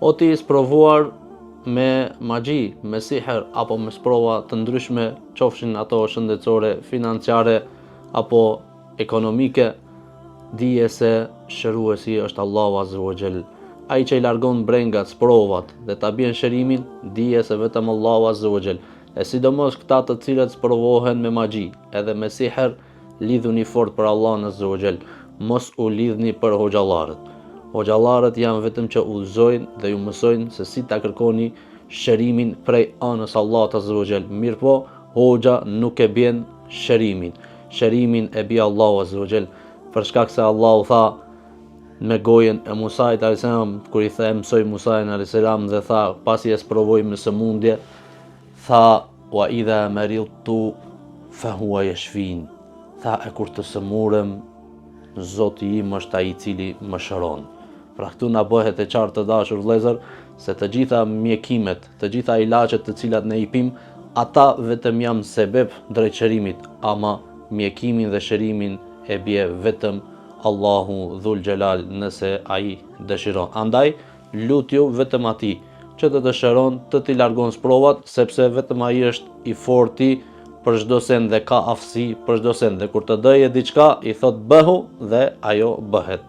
o ti i sprovuar me magji, me siher apo me sprova të ndryshme, qofshin ato shëndetësore, financiare apo ekonomike, dije se shëruesi është Allahu Azza wa Jall. Ai që i largon brengat, sprovat dhe ta bjen shërimin, dije se vetëm Allahu Azza wa Jall. E sidomos këta të cilët sprovohen me magji edhe me siher, lidhuni fort për Allahun Azza wa Jall. Mos u lidhni për hoxhallarët. Hoxhallarët janë vetëm që udhëzojnë dhe ju mësojnë se si ta kërkoni shërimin prej anës Allahut Azza wa Jall. Mirpo, hoxha nuk e bjen shërimin. Shërimin e bie Allahu Azza wa Jall. Për shkak se Allahu tha me gojen e Musait a.s. kur i mësoi Musait a.s. dhe tha pasi e sprovoi me sëmundje, tha wa idha maridtu fa huwa yashfin. Tha e kur të sëmurem, Zoti im është ai i cili më shëron. Pra këtu na bëhet e qartë të dashur vëllezër se të gjitha mjekimet, të gjitha ilaçet të cilat ne i pim, ata vetëm janë sebeb drejt shërimit, ama mjekimin dhe shërimin e bie vetëm Allahu Dhul Gjelal nëse ai dëshiron. Andaj lutju vetëm atij që të shëron, të t'i largon sprovat, sepse vetëm ai është i forti për çdo send dhe ka aftësi për çdo send. Dhe kur të doje diçka, i thot bëhu dhe ajo bëhet.